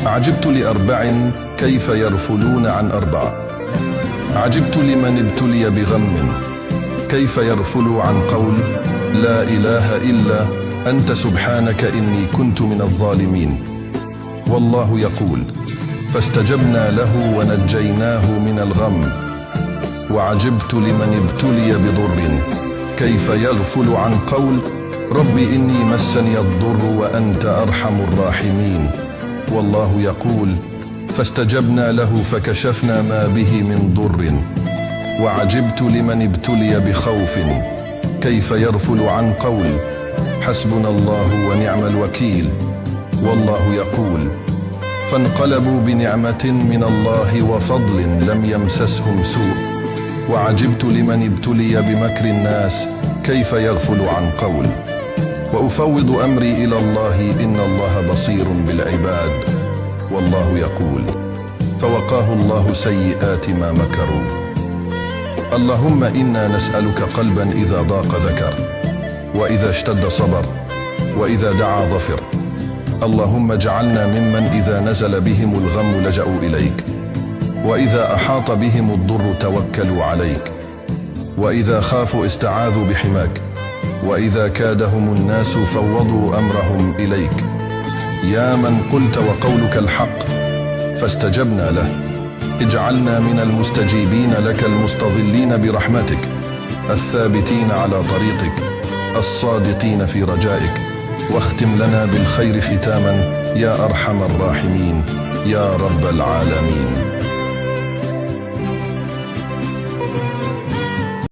عجبت لأربع كيف يرفلون عن أربع. عجبت لمن ابتلي بغم كيف يرفل عن قول لا إله إلا أنت سبحانك إني كنت من الظالمين. والله يقول فاستجبنا له ونجيناه من الغم. وعجبت لمن ابتلي بضر كيف يغفل عن قول رب إني مسني الضر وأنت أرحم الراحمين. والله يقول فاستجبنا له فكشفنا ما به من ضر. وعجبت لمن ابتلي بخوف كيف يغفل عن قول حسبنا الله ونعم الوكيل. والله يقول فانقلبوا بنعمة من الله وفضل لم يمسسهم سوء. وعجبت لمن ابتلي بمكر الناس كيف يغفل عن قول وأفوض أمري إلى الله إن الله بصير بالعباد. والله يقول فوقاه الله سيئات ما مكروا. اللهم إنا نسألك قلبا إذا ضاق ذكر وإذا اشتد صبر وإذا دعا ظفر. اللهم اجعلنا ممن إذا نزل بهم الغم لجأوا إليك وإذا أحاط بهم الضر توكلوا عليك وإذا خافوا استعاذوا بحماك وإذا كادهم الناس فوضوا أمرهم إليك. يا من قلت وقولك الحق فاستجبنا له اجعلنا من المستجيبين لك المستظلين برحمتك الثابتين على طريقك الصادقين في رجائك. واختم لنا بالخير ختاما يا أرحم الراحمين يا رب العالمين.